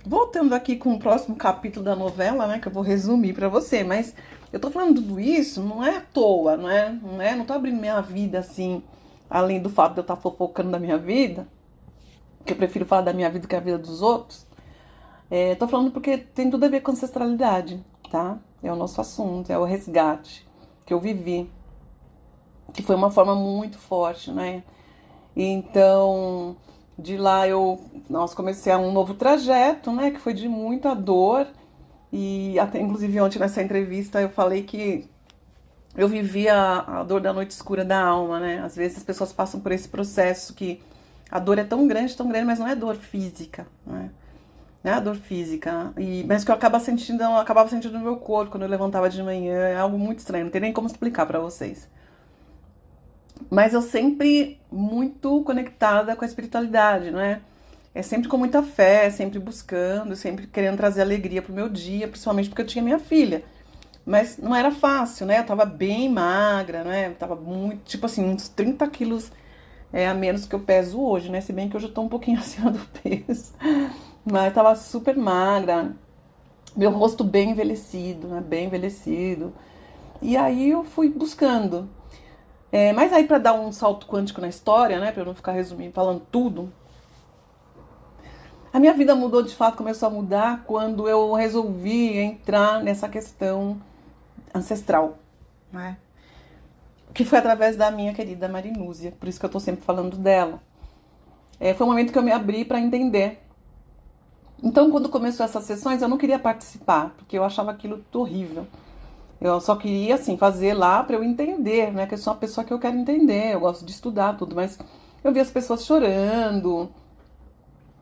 voltando aqui com o próximo capítulo da novela, né, que eu vou resumir pra você, mas eu tô falando tudo isso, não é à toa, não tô abrindo minha vida assim, além do fato de eu estar fofocando da minha vida, que eu prefiro falar da minha vida que a vida dos outros. Tô falando porque tem tudo a ver com ancestralidade, tá? É o nosso assunto, é o resgate que eu vivi, que foi uma forma muito forte, né? Então, de lá nós comecei um novo trajeto, né? Que foi de muita dor. E até, inclusive, ontem nessa entrevista eu falei que eu vivia a dor da noite escura da alma, né? Às vezes as pessoas passam por esse processo que a dor é tão grande, mas não é dor física, né? Não é a dor física. Mas que eu acabava sentindo no meu corpo quando eu levantava de manhã. É algo muito estranho, não tem nem como explicar pra vocês. Mas eu sempre muito conectada com a espiritualidade, não é? É sempre com muita fé, sempre buscando, sempre querendo trazer alegria pro meu dia, principalmente porque eu tinha minha filha. Mas não era fácil, né? Eu tava bem magra, né? Eu tava muito, tipo assim, uns 30 quilos a menos que eu peso hoje, né? Se bem que hoje eu tô um pouquinho acima do peso. Mas eu tava super magra, meu rosto bem envelhecido, né? Bem envelhecido. E aí eu fui buscando. Mas aí pra dar um salto quântico na história, né? Pra eu não ficar resumindo, falando tudo. A minha vida mudou de fato, começou a mudar quando eu resolvi entrar nessa questão ancestral, né? Que foi através da minha querida Marinúzia, por isso que eu tô sempre falando dela. Foi um momento que eu me abri para entender. Então, quando começou essas sessões, eu não queria participar, porque eu achava aquilo horrível. Eu só queria, assim, fazer lá para eu entender, né? Que eu sou uma pessoa que eu quero entender, eu gosto de estudar tudo, mas eu vi as pessoas chorando,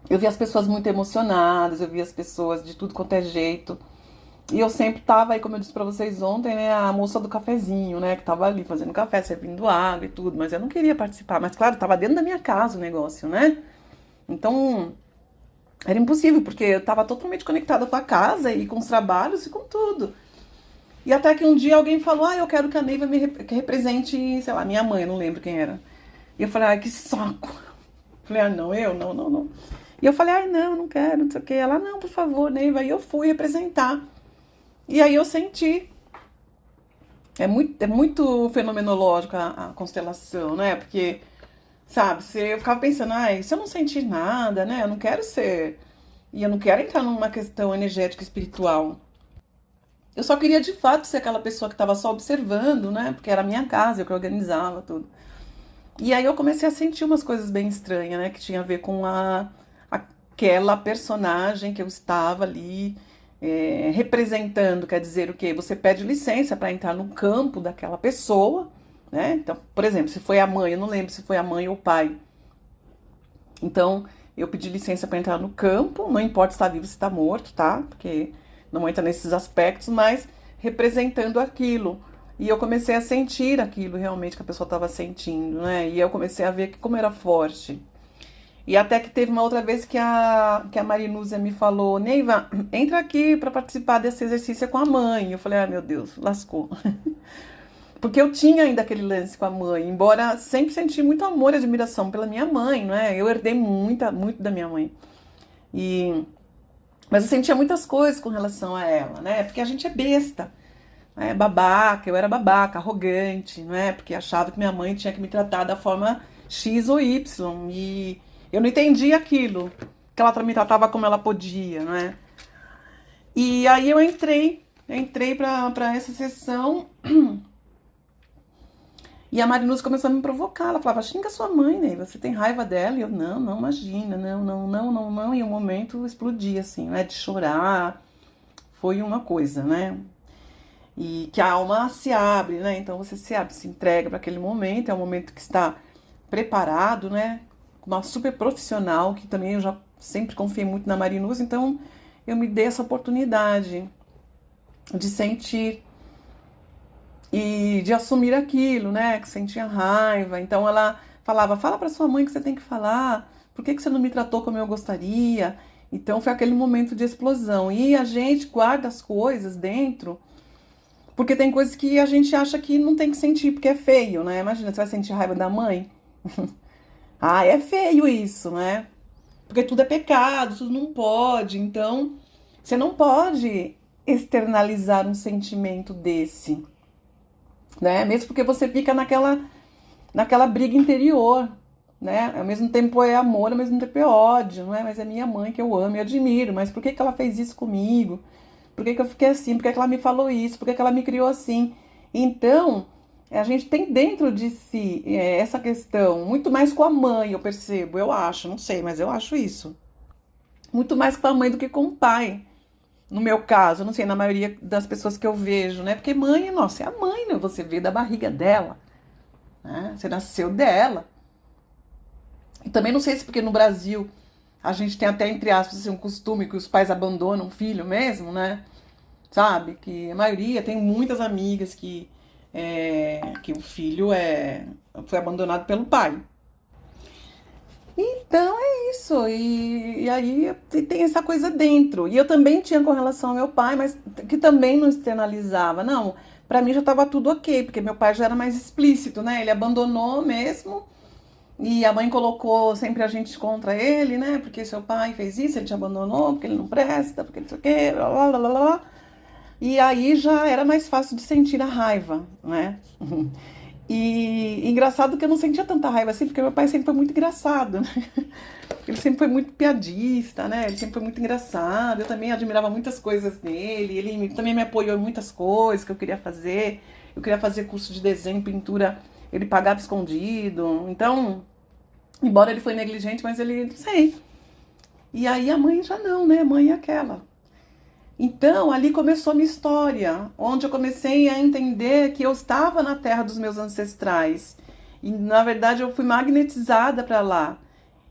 eu vi as pessoas muito emocionadas, eu vi as pessoas de tudo quanto é jeito. E eu sempre tava aí, como eu disse pra vocês ontem, né, a moça do cafezinho, né, que tava ali fazendo café, servindo água e tudo, mas eu não queria participar. Mas claro, tava dentro da minha casa o negócio, né? Então, era impossível, porque eu tava totalmente conectada com a casa e com os trabalhos e com tudo. E até que um dia alguém falou, eu quero que a Neiva que represente, sei lá, minha mãe, eu não lembro quem era. E eu falei, que saco. Falei, não, eu? Não, não, não. E eu falei, não, não quero, não sei o quê. Ela, não, por favor, Neiva. E eu fui representar. E aí eu senti. É muito fenomenológico a constelação, né? Porque, sabe, eu ficava pensando, se eu não sentir nada, né? Eu não quero ser. E eu não quero entrar numa questão energética espiritual. Eu só queria de fato ser aquela pessoa que estava só observando, né? Porque era a minha casa, eu que organizava tudo. E aí eu comecei a sentir umas coisas bem estranhas, né? Que tinha a ver com aquela personagem que eu estava ali representando. Quer dizer o quê? Você pede licença para entrar no campo daquela pessoa, né? Então, por exemplo, se foi a mãe, eu não lembro se foi a mãe ou o pai. Então, eu pedi licença para entrar no campo, não importa se está vivo ou se está morto, tá? Porque não entra nesses aspectos, mas representando aquilo. E eu comecei a sentir aquilo realmente que a pessoa estava sentindo, né? E eu comecei a ver que como era forte. E até que teve uma outra vez que a Marinúzia me falou, Neiva, entra aqui para participar desse exercício com a mãe. Eu falei, meu Deus, lascou. Porque eu tinha ainda aquele lance com a mãe, embora sempre senti muito amor e admiração pela minha mãe, né? Eu herdei muito da minha mãe. Mas eu sentia muitas coisas com relação a ela, né? Porque a gente é besta, né? Babaca, eu era babaca, arrogante, né? Porque achava que minha mãe tinha que me tratar da forma X ou Y. E eu não entendia aquilo, que ela me tratava como ela podia, né? E aí eu entrei pra essa sessão. E a Marinus começou a me provocar. Ela falava, xinga sua mãe, né? Você tem raiva dela? E eu, não, imagina, não. E o momento explodia, assim, né? De chorar. Foi uma coisa, né? E que a alma se abre, né? Então você se abre, se entrega para aquele momento. É um momento que está preparado, né? Uma super profissional, que também eu já sempre confiei muito na Marinus. Então eu me dei essa oportunidade de sentir e de assumir aquilo, né, que sentia raiva. Então ela falava, fala para sua mãe que você tem que falar, por que você não me tratou como eu gostaria? Então foi aquele momento de explosão. E a gente guarda as coisas dentro, porque tem coisas que a gente acha que não tem que sentir, porque é feio, né? Imagina, você vai sentir raiva da mãe. É feio isso, né? porque tudo é pecado, tudo não pode. Então, você não pode externalizar um sentimento desse, né? Mesmo porque você fica naquela briga interior, né? Ao mesmo tempo é amor, ao mesmo tempo é ódio, não é? Mas é minha mãe que eu amo e admiro, mas por que que ela fez isso comigo? Por que que eu fiquei assim? Por que que ela me falou isso? Por que que ela me criou assim? Então, a gente tem dentro de si essa questão, muito mais com a mãe, eu percebo, eu acho, não sei, mas eu acho isso. Muito mais com a mãe do que com o pai. No meu caso, eu não sei, na maioria das pessoas que eu vejo, né? Porque mãe, nossa, é a mãe, né? Você veio da barriga dela, né? Você nasceu dela. E também não sei se porque no Brasil a gente tem até, entre aspas, assim, um costume que os pais abandonam o filho mesmo, né? Sabe? Que a maioria, tem muitas amigas que o filho foi abandonado pelo pai. Então é isso, e aí tem essa coisa dentro. E eu também tinha com relação ao meu pai, mas que também não externalizava. Não, pra mim já tava tudo ok, porque meu pai já era mais explícito, né? Ele abandonou mesmo, e a mãe colocou sempre a gente contra ele, né? Porque seu pai fez isso, ele te abandonou, porque ele não presta, porque não sei o quê, blá blá blá blá blá. E aí já era mais fácil de sentir a raiva, né? E engraçado que eu não sentia tanta raiva assim, porque meu pai sempre foi muito engraçado, né? Ele sempre foi muito piadista, né? Ele sempre foi muito engraçado. Eu também admirava muitas coisas nele. Também me apoiou em muitas coisas que eu queria fazer. Eu queria fazer curso de desenho, pintura. Ele pagava escondido. Então, embora ele foi negligente, mas ele, não sei. E aí a mãe já não, né? A mãe é aquela. Então, ali começou a minha história, onde eu comecei a entender que eu estava na terra dos meus ancestrais. E, na verdade, eu fui magnetizada para lá.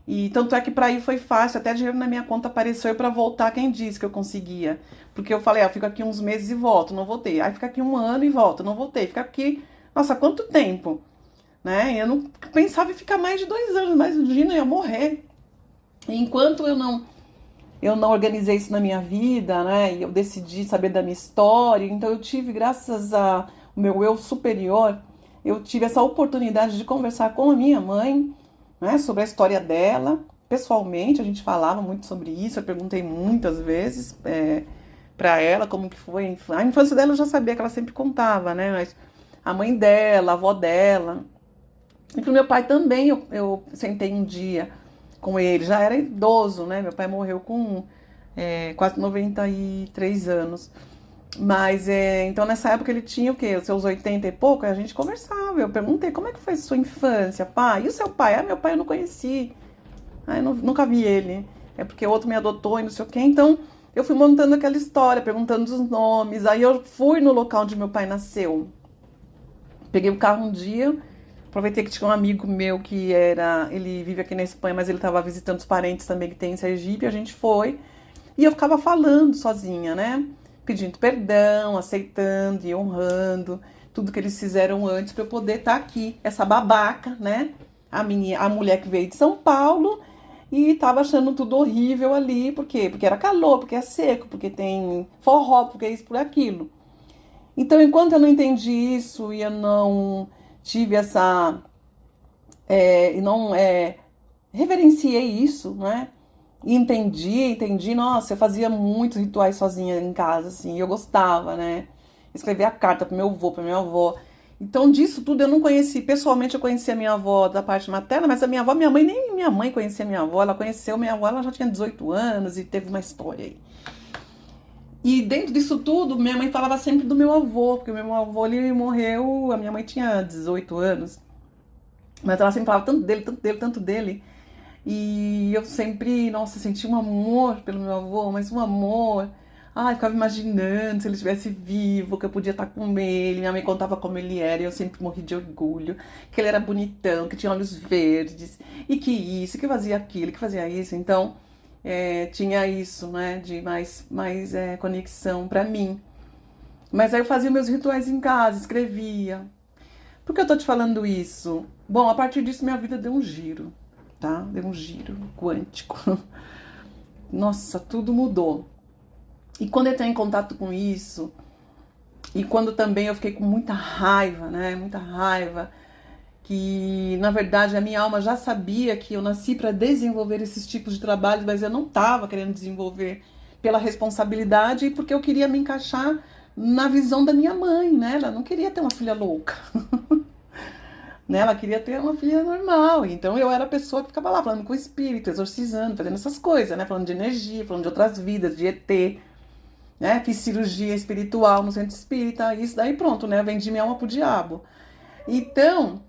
E tanto é que para ir foi fácil, até dinheiro na minha conta apareceu e para voltar quem disse que eu conseguia. Porque eu falei, eu fico aqui uns meses e volto, não voltei. Aí fica aqui um ano e volto, não voltei. Fica aqui, nossa, quanto tempo, né? Eu não pensava em ficar mais de 2 anos, mas o Gina ia morrer. E enquanto eu não organizei isso na minha vida, né? E eu decidi saber da minha história. Então eu tive, graças ao meu eu superior, eu tive essa oportunidade de conversar com a minha mãe, né? Sobre a história dela. Pessoalmente, a gente falava muito sobre isso. Eu perguntei muitas vezes para ela como que foi a infância. A infância dela eu já sabia que ela sempre contava, né? Mas a mãe dela, a avó dela. E pro meu pai também, eu sentei um dia com ele, já era idoso, né? Meu pai morreu com quase 93 anos. Mas, então nessa época ele tinha o quê? Os seus 80 e pouco, aí a gente conversava. Eu perguntei, como é que foi a sua infância, pai? E o seu pai? Ah, meu pai eu não conheci. Ah, eu nunca vi ele. É porque o outro me adotou e não sei o quê. Então, eu fui montando aquela história, perguntando os nomes. Aí eu fui no local onde meu pai nasceu. Peguei o carro um dia, aproveitei que tinha um amigo meu ele vive aqui na Espanha, mas ele estava visitando os parentes também que tem em Sergipe, a gente foi, e eu ficava falando sozinha, né? Pedindo perdão, aceitando e honrando tudo que eles fizeram antes para eu poder estar aqui, essa babaca, né? A mulher que veio de São Paulo e estava achando tudo horrível ali, por quê? Porque era calor, porque é seco, porque tem forró, porque é isso, por aquilo. Então, enquanto eu não entendi isso e eu não tive e não reverenciei isso, né? E entendi, nossa, eu fazia muitos rituais sozinha em casa, assim, e eu gostava, né? Escrevia carta pro meu avô, pra minha avó. Então, disso tudo eu não conheci. Pessoalmente, eu conheci a minha avó da parte materna, mas a minha avó, minha mãe, nem minha mãe conhecia a minha avó. Ela conheceu minha avó, ela já tinha 18 anos e teve uma história aí. E dentro disso tudo, minha mãe falava sempre do meu avô, porque o meu avô ele morreu, a minha mãe tinha 18 anos, mas ela sempre falava tanto dele, tanto dele, tanto dele. E eu sempre, nossa, senti um amor pelo meu avô, mas um amor. Ai, ficava imaginando se ele estivesse vivo, que eu podia estar com ele. Minha mãe contava como ele era e eu sempre morri de orgulho. Que ele era bonitão, que tinha olhos verdes, e que isso, que fazia aquilo, que fazia isso. Então, tinha isso, né, de mais conexão pra mim. Mas aí eu fazia meus rituais em casa, escrevia. Por que eu tô te falando isso? Bom, a partir disso minha vida deu um giro, tá? Deu um giro quântico. Nossa, tudo mudou. E quando eu entrei em contato com isso, e quando também eu fiquei com muita raiva, né? Muita raiva. que na verdade a minha alma já sabia que eu nasci para desenvolver esses tipos de trabalhos, mas eu não estava querendo desenvolver pela responsabilidade e porque eu queria me encaixar na visão da minha mãe, né? Ela não queria ter uma filha louca, né? Ela queria ter uma filha normal. Então eu era a pessoa que ficava lá falando com o espírito, exorcizando, fazendo essas coisas, né? Falando de energia, falando de outras vidas, de ET, né? Fiz cirurgia espiritual no centro espírita, isso daí pronto, né? Vendi minha alma pro diabo. Então,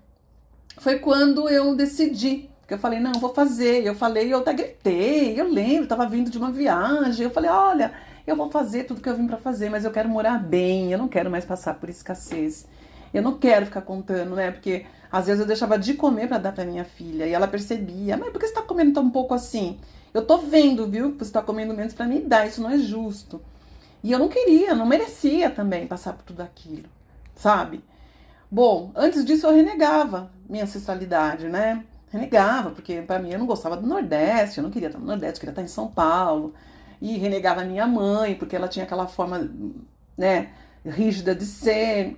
foi quando eu decidi, que eu falei, não, vou fazer. Eu falei, eu até gritei, eu lembro, tava vindo de uma viagem, eu falei, olha, eu vou fazer tudo que eu vim pra fazer, mas eu quero morar bem, eu não quero mais passar por escassez. Eu não quero ficar contando, né? Porque às vezes eu deixava de comer pra dar pra minha filha e ela percebia, mas por que você tá comendo tão pouco assim? Eu tô vendo, viu, que você tá comendo menos pra me dar, isso não é justo. E eu não queria, não merecia também passar por tudo aquilo, sabe? Bom, antes disso eu renegava minha ancestralidade, né? Renegava, porque pra mim eu não gostava do Nordeste, eu não queria estar no Nordeste, eu queria estar em São Paulo. E renegava a minha mãe, porque ela tinha aquela forma, né, rígida de ser.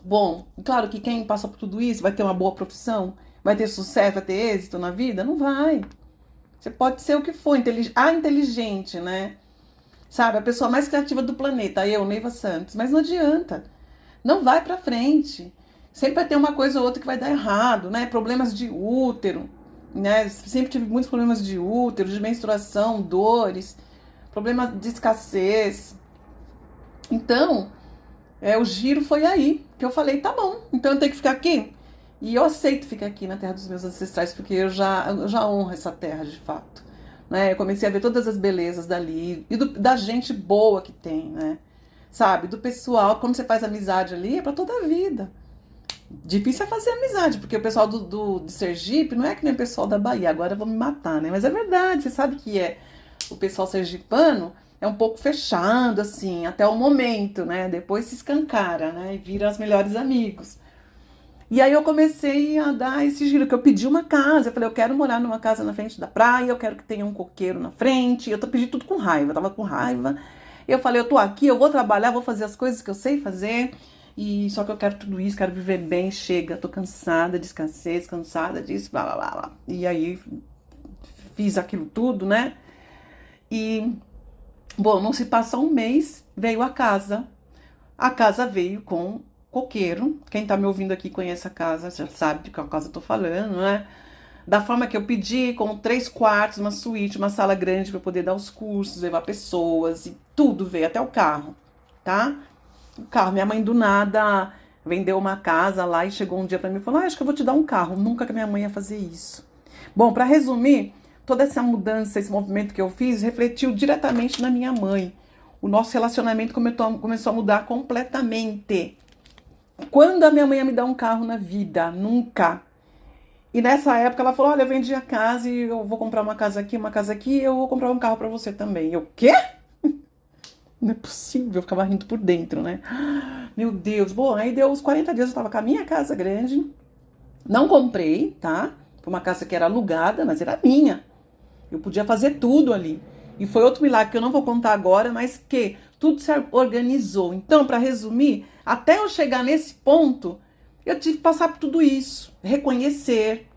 Bom, claro que quem passa por tudo isso vai ter uma boa profissão, vai ter sucesso, vai ter êxito na vida? Não vai. Você pode ser o que for, inteligente, né? Sabe, a pessoa mais criativa do planeta, eu, Neiva Santos, mas não adianta. Não vai pra frente. Sempre vai ter uma coisa ou outra que vai dar errado, né? Problemas de útero, né? Sempre tive muitos problemas de útero, de menstruação, dores, problemas de escassez. Então, o giro foi aí que eu falei, tá bom, então eu tenho que ficar aqui. E eu aceito ficar aqui na terra dos meus ancestrais, porque eu já honro essa terra de fato. Né? Eu comecei a ver todas as belezas dali e da gente boa que tem, né? Sabe? Do pessoal, quando você faz amizade ali, é pra toda a vida. Difícil é fazer amizade, porque o pessoal de Sergipe não é que nem o pessoal da Bahia, agora eu vou me matar, né? Mas é verdade, você sabe que o pessoal sergipano é um pouco fechado, assim, até o momento, né? Depois se escancara, né? E viram os melhores amigos. E aí eu comecei a dar esse giro, que eu pedi uma casa, eu falei, eu quero morar numa casa na frente da praia, eu quero que tenha um coqueiro na frente, eu pedi tudo com raiva, eu tava com raiva. Eu falei, eu tô aqui, eu vou trabalhar, vou fazer as coisas que eu sei fazer, e só que eu quero tudo isso, quero viver bem, chega, tô cansada de escassez, cansada disso, blá, blá, blá, blá. E aí fiz aquilo tudo, né? E, bom, não se passa um mês, veio a casa. A casa veio com coqueiro. Quem tá me ouvindo aqui conhece a casa, já sabe de qual casa eu tô falando, né? Da forma que eu pedi, com 3 quartos, uma suíte, uma sala grande para poder dar os cursos, levar pessoas e tudo veio, até o carro, tá? O carro, minha mãe do nada vendeu uma casa lá e chegou um dia para mim e falou, acho que eu vou te dar um carro. Nunca que minha mãe ia fazer isso. Bom, para resumir, toda essa mudança, esse movimento que eu fiz, refletiu diretamente na minha mãe. O nosso relacionamento começou a mudar completamente. Quando a minha mãe ia me dar um carro na vida? Nunca. E nessa época ela falou, olha, eu vendi a casa e eu vou comprar uma casa aqui, e eu vou comprar um carro pra você também. Eu, quê? Não é possível, eu ficava rindo por dentro, né? Meu Deus. Bom, aí deu uns 40 dias, eu tava com a minha casa grande. Não comprei, tá? Foi uma casa que era alugada, mas era minha. Eu podia fazer tudo ali. E foi outro milagre que eu não vou contar agora, mas que tudo se organizou. Então, pra resumir, até eu chegar nesse ponto, eu tive que passar por tudo isso, reconhecer,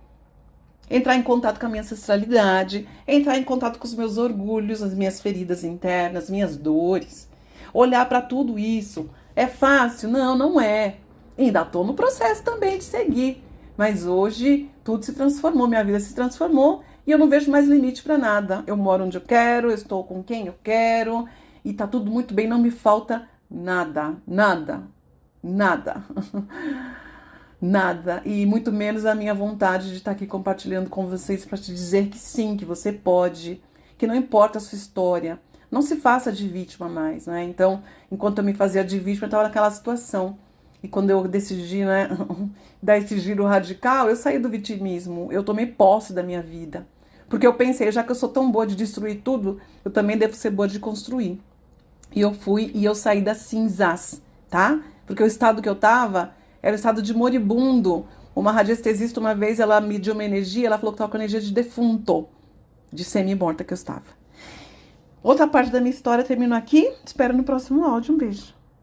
entrar em contato com a minha ancestralidade, entrar em contato com os meus orgulhos, as minhas feridas internas, minhas dores, olhar para tudo isso. É fácil? Não, não é. Ainda estou no processo também de seguir, mas hoje tudo se transformou, minha vida se transformou e eu não vejo mais limite para nada. Eu moro onde eu quero, eu estou com quem eu quero e tá tudo muito bem, não me falta nada, nada, nada. Nada, e muito menos a minha vontade de estar aqui compartilhando com vocês para te dizer que sim, que você pode, que não importa a sua história, não se faça de vítima mais, né? Então, enquanto eu me fazia de vítima, eu estava naquela situação. E quando eu decidi, né, dar esse giro radical, eu saí do vitimismo, eu tomei posse da minha vida. Porque eu pensei, já que eu sou tão boa de destruir tudo, eu também devo ser boa de construir. E eu fui e eu saí das cinzas, tá? Porque o estado que eu tava era o estado de moribundo. Uma radiestesista, uma vez, ela mediu uma energia, ela falou que estava com energia de defunto, de semi-morta que eu estava. Outra parte da minha história termina aqui. Te espero no próximo áudio. Um beijo.